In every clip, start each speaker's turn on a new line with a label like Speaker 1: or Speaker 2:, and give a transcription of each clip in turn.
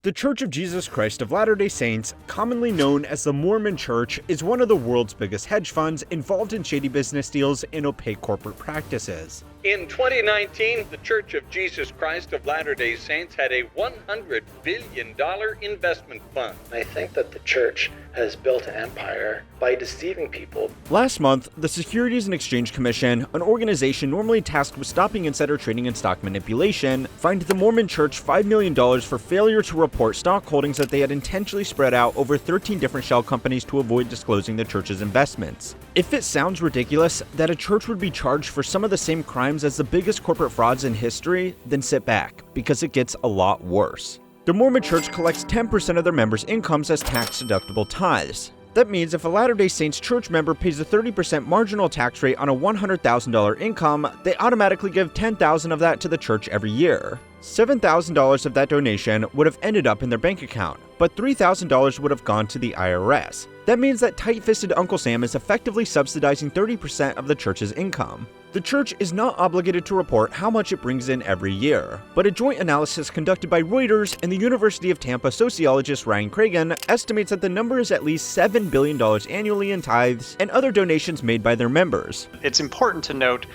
Speaker 1: The Church of Jesus Christ of Latter-day Saints, commonly known as the Mormon Church, is one of the world's biggest hedge funds involved in shady business deals and opaque corporate practices.
Speaker 2: In 2019, the Church of Jesus Christ of Latter-day Saints had a $100 billion investment fund.
Speaker 3: I think that the church has built an empire by deceiving people.
Speaker 1: Last month, the Securities and Exchange Commission, an organization normally tasked with stopping insider trading and stock manipulation, fined the Mormon Church $5 million for failure to report stock holdings that they had intentionally spread out over 13 different shell companies to avoid disclosing the church's investments. If it sounds ridiculous that a church would be charged for some of the same crimes as the biggest corporate frauds in history, then sit back, because it gets a lot worse. The Mormon Church collects 10% of their members' incomes as tax-deductible tithes. That means if a Latter-day Saints church member pays a 30% marginal tax rate on a $100,000 income, they automatically give $10,000 of that to the church every year. $7,000 of that donation would have ended up in their bank account, but $3,000 would have gone to the IRS. That means that tight-fisted Uncle Sam is effectively subsidizing 30% of the church's income. The church is not obligated to report how much it brings in every year, but a joint analysis conducted by Reuters and the University of Tampa sociologist Ryan Cragen estimates that the number is at least $7 billion annually in tithes and other donations made by their members.
Speaker 4: It's important to note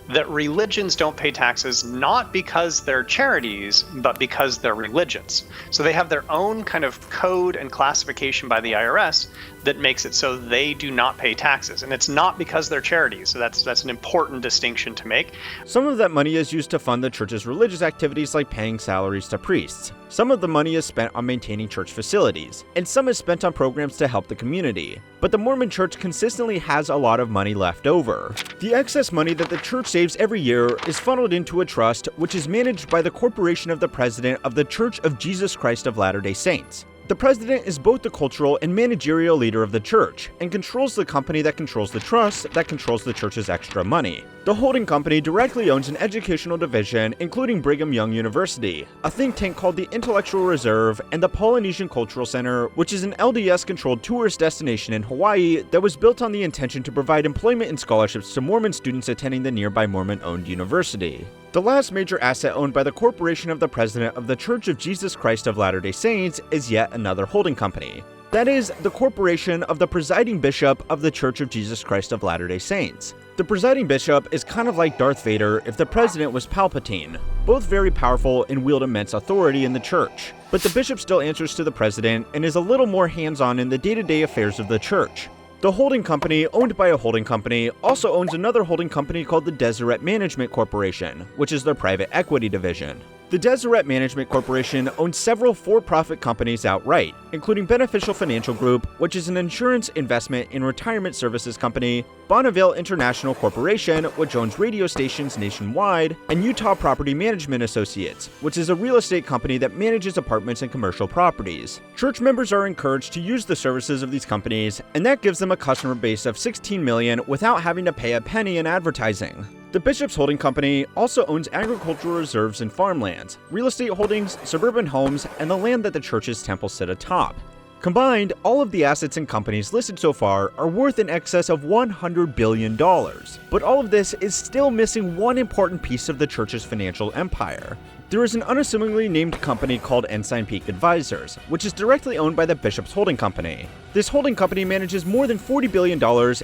Speaker 4: that religions don't pay taxes not because they're charities, but because they're religions. So they have their own kind of code and classification by the IRS that makes it so they do not pay taxes. And it's not because they're charities, so that's an important distinction to make.
Speaker 1: Some of that money is used to fund the church's religious activities like paying salaries to priests. Some of the money is spent on maintaining church facilities, and some is spent on programs to help the community. But the Mormon Church consistently has a lot of money left over. The excess money that the church saves every year is funneled into a trust which is managed by the corporation of the president of the Church of Jesus Christ of Latter-day Saints. The president is both the cultural and managerial leader of the church, and controls the company that controls the trust that controls the church's extra money. The holding company directly owns an educational division, including Brigham Young University, a think tank called the Intellectual Reserve, and the Polynesian Cultural Center, which is an LDS-controlled tourist destination in Hawaii that was built on the intention to provide employment and scholarships to Mormon students attending the nearby Mormon-owned university. The last major asset owned by the corporation of the president of the Church of Jesus Christ of Latter-day Saints is yet another holding company. That is, the corporation of the presiding bishop of the Church of Jesus Christ of Latter-day Saints. The presiding bishop is kind of like Darth Vader if the president was Palpatine, both very powerful and wield immense authority in the church. But the bishop still answers to the president and is a little more hands-on in the day-to-day affairs of the church. The holding company, owned by a holding company, also owns another holding company called the Deseret Management Corporation, which is their private equity division. The Deseret Management Corporation owns several for-profit companies outright, including Beneficial Financial Group, which is an insurance, investment, and retirement services company, Bonneville International Corporation, which owns radio stations nationwide, and Utah Property Management Associates, which is a real estate company that manages apartments and commercial properties. Church members are encouraged to use the services of these companies, and that gives them a customer base of 16 million without having to pay a penny in advertising. The Bishop's holding company also owns agricultural reserves and farmlands, real estate holdings, suburban homes, and the land that the church's temples sit atop. Combined, all of the assets and companies listed so far are worth in excess of $100 billion. But all of this is still missing one important piece of the church's financial empire. There is an unassumingly named company called Ensign Peak Advisors, which is directly owned by the Bishop's holding company. This holding company manages more than $40 billion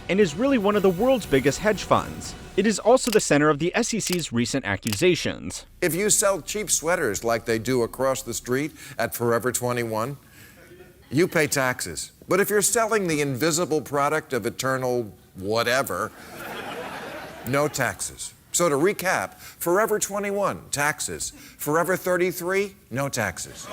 Speaker 1: and is really one of the world's biggest hedge funds. It is also the center of the SEC's recent accusations.
Speaker 5: If you sell cheap sweaters like they do across the street at Forever 21, you pay taxes. But if you're selling the invisible product of eternal whatever, no taxes. So to recap, Forever 21, taxes. Forever 33, no taxes.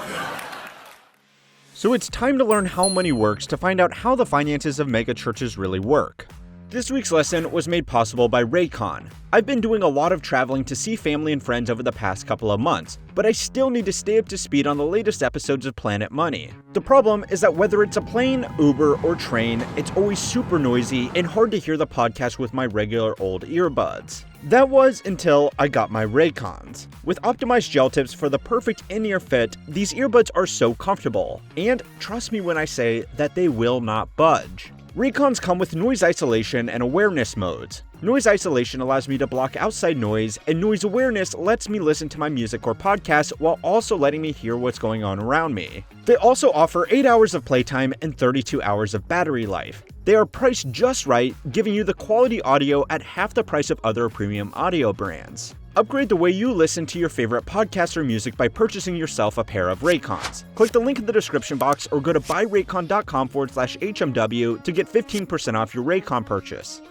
Speaker 1: So it's time to learn how money works to find out how the finances of mega churches really work. This week's lesson was made possible by Raycon. I've been doing a lot of traveling to see family and friends over the past couple of months, but I still need to stay up to speed on the latest episodes of Planet Money. The problem is that whether it's a plane, Uber, or train, it's always super noisy and hard to hear the podcast with my regular old earbuds. That was until I got my Raycons. With optimized gel tips for the perfect in-ear fit, these earbuds are so comfortable. And trust me when I say that they will not budge. Raycons come with noise isolation and awareness modes. Noise isolation allows me to block outside noise, and noise awareness lets me listen to my music or podcast while also letting me hear what's going on around me. They also offer 8 hours of playtime and 32 hours of battery life. They are priced just right, giving you the quality audio at half the price of other premium audio brands. Upgrade the way you listen to your favorite podcast or music by purchasing yourself a pair of Raycons. Click the link in the description box or go to buyraycon.com/HMW to get 15% off your Raycon purchase.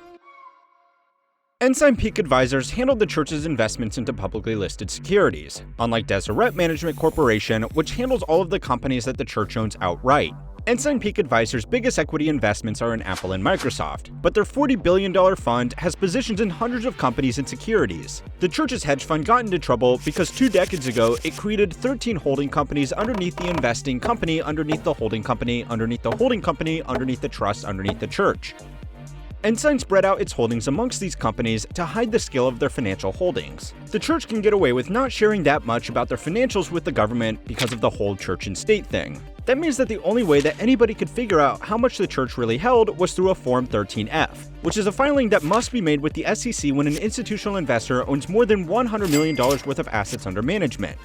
Speaker 1: Ensign Peak Advisors handled the church's investments into publicly listed securities, unlike Deseret Management Corporation, which handles all of the companies that the church owns outright. Ensign Peak Advisors' biggest equity investments are in Apple and Microsoft, but their $40 billion fund has positions in hundreds of companies and securities. The church's hedge fund got into trouble because 2 decades ago, it created 13 holding companies underneath the investing company, underneath the holding company, underneath the holding company, underneath the trust, underneath the church. Ensign spread out its holdings amongst these companies to hide the scale of their financial holdings. The church can get away with not sharing that much about their financials with the government because of the whole church and state thing. That means that the only way that anybody could figure out how much the church really held was through a Form 13F, which is a filing that must be made with the SEC when an institutional investor owns more than $100 million worth of assets under management.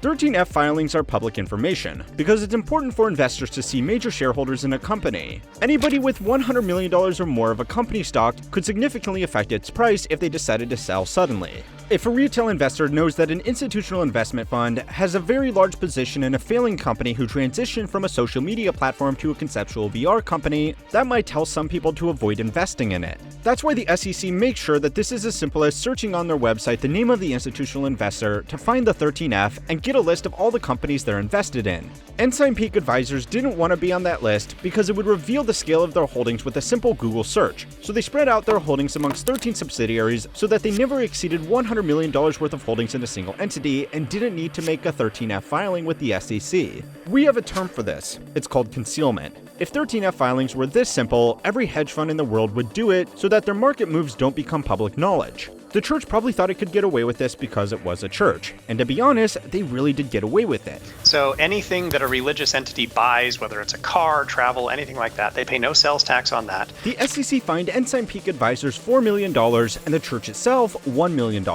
Speaker 1: 13F filings are public information because it's important for investors to see major shareholders in a company. Anybody with $100 million or more of a company stock could significantly affect its price if they decided to sell suddenly. If a retail investor knows that an institutional investment fund has a very large position in a failing company who transitioned from a social media platform to a conceptual VR company, that might tell some people to avoid investing in it. That's why the SEC makes sure that this is as simple as searching on their website the name of the institutional investor to find the 13F and get a list of all the companies they're invested in. Ensign Peak Advisors didn't want to be on that list because it would reveal the scale of their holdings with a simple Google search, so they spread out their holdings amongst 13 subsidiaries so that they never exceeded $100 million worth of holdings in a single entity and didn't need to make a 13F filing with the SEC. We have a term for this. It's called concealment. If 13F filings were this simple, every hedge fund in the world would do it so that their market moves don't become public knowledge. The church probably thought it could get away with this because it was a church, and to be honest, they really did get away with it.
Speaker 4: So anything that a religious entity buys, whether it's a car, travel, anything like that, they pay no sales tax on that.
Speaker 1: The SEC fined Ensign Peak Advisors $4 million and the church itself $1 million.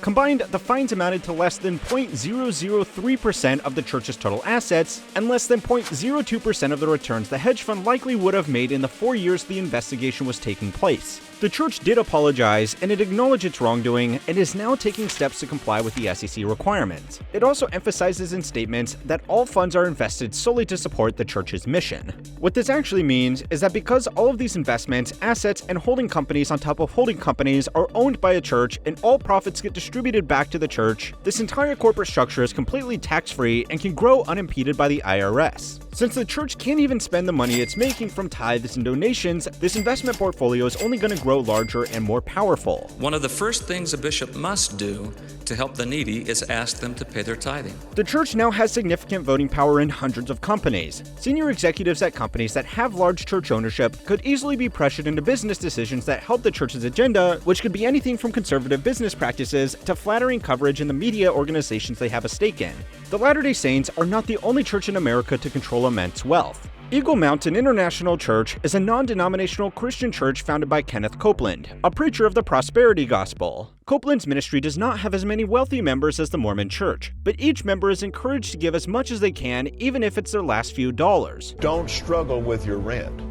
Speaker 1: Combined, the fines amounted to less than 0.003% of the church's total assets and less than 0.02% of the returns the hedge fund likely would have made in the 4 years the investigation was taking place. The church did apologize, and it acknowledged its wrongdoing and is now taking steps to comply with the SEC requirements. It also emphasizes in statements that all funds are invested solely to support the church's mission. What this actually means is that because all of these investments, assets, and holding companies on top of holding companies are owned by a church and all profits get distributed back to the church, this entire corporate structure is completely tax-free and can grow unimpeded by the IRS. Since the church can't even spend the money it's making from tithes and donations, this investment portfolio is only going to grow larger and more powerful.
Speaker 6: One of the first things a bishop must do to help the needy is ask them to pay their tithing.
Speaker 1: The church now has significant voting power in hundreds of companies. Senior executives at companies that have large church ownership could easily be pressured into business decisions that help the church's agenda, which could be anything from conservative business practices to flattering coverage in the media organizations they have a stake in. The Latter-day Saints are not the only church in America to control immense wealth. Eagle Mountain International Church is a non-denominational Christian church founded by Kenneth Copeland, a preacher of the prosperity gospel. Copeland's ministry does not have as many wealthy members as the Mormon Church, but each member is encouraged to give as much as they can, even if it's their last few dollars.
Speaker 7: Don't struggle with your rent.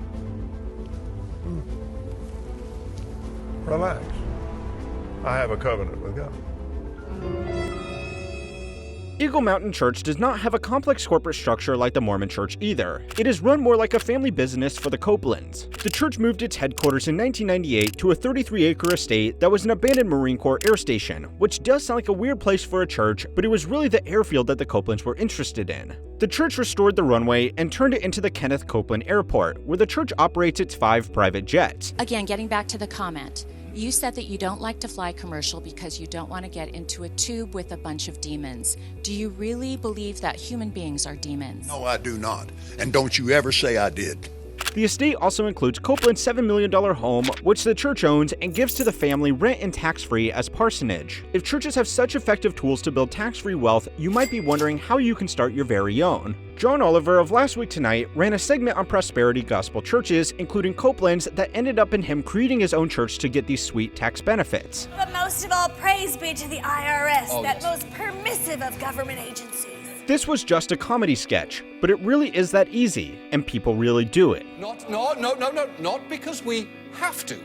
Speaker 7: Relax. I have a covenant with God.
Speaker 1: Eagle Mountain Church does not have a complex corporate structure like the Mormon Church either. It is run more like a family business for the Copelands. The church moved its headquarters in 1998 to a 33-acre estate that was an abandoned Marine Corps air station, which does sound like a weird place for a church, but it was really the airfield that the Copelands were interested in. The church restored the runway and turned it into the Kenneth Copeland Airport, where the church operates its 5 private jets.
Speaker 8: Again, getting back to the comment. You said that you don't like to fly commercial because you don't want to get into a tube with a bunch of demons. Do you really believe that human beings are demons?
Speaker 9: No, I do not. And don't you ever say I did.
Speaker 1: The estate also includes Copeland's $7 million home, which the church owns and gives to the family rent and tax-free as parsonage. If churches have such effective tools to build tax-free wealth, you might be wondering how you can start your very own. John Oliver of Last Week Tonight ran a segment on prosperity gospel churches, including Copeland's, that ended up in him creating his own church to get these sweet tax benefits.
Speaker 9: But most of all, praise be to the IRS, that most permissive of government agencies.
Speaker 1: This was just a comedy sketch, but it really is that easy, and people really do it.
Speaker 10: Not because we have to.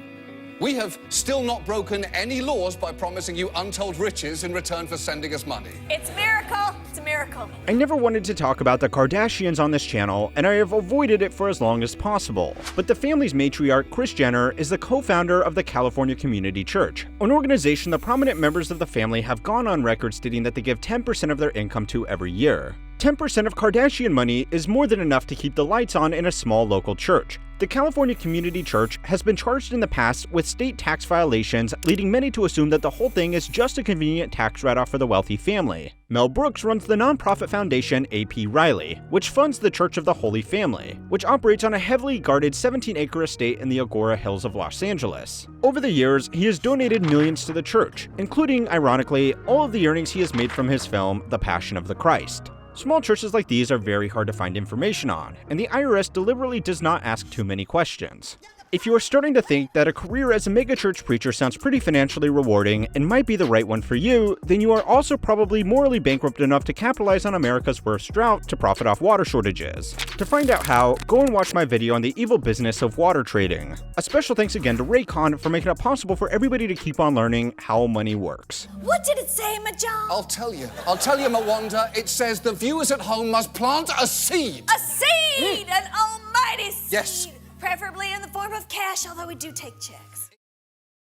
Speaker 10: We have still not broken any laws by promising you untold riches in return for sending us money.
Speaker 9: It's a miracle. It's a miracle.
Speaker 1: I never wanted to talk about the Kardashians on this channel, and I have avoided it for as long as possible. But the family's matriarch, Kris Jenner, is the co-founder of the California Community Church, an organization the prominent members of the family have gone on record stating that they give 10% of their income to every year. 10% of Kardashian money is more than enough to keep the lights on in a small local church. The California Community Church has been charged in the past with state tax violations, leading many to assume that the whole thing is just a convenient tax write-off for the wealthy family. Mel Brooks runs the nonprofit foundation A.P. Riley, which funds the Church of the Holy Family, which operates on a heavily guarded 17-acre estate in the Agora Hills of Los Angeles. Over the years, he has donated millions to the church, including, ironically, all of the earnings he has made from his film, The Passion of the Christ. Small churches like these are very hard to find information on, and the IRS deliberately does not ask too many questions. If you are starting to think that a career as a megachurch preacher sounds pretty financially rewarding and might be the right one for you, then you are also probably morally bankrupt enough to capitalize on America's worst drought to profit off water shortages. To find out how, go and watch my video on the evil business of water trading. A special thanks again to Raycon for making it possible for everybody to keep on learning how money works.
Speaker 9: What did it say, Majan?
Speaker 10: I'll tell you, Mwanda. It says the viewers at home must plant a seed.
Speaker 9: A seed! An almighty seed!
Speaker 10: Yes.
Speaker 9: Preferably in the form of cash, although we do take checks.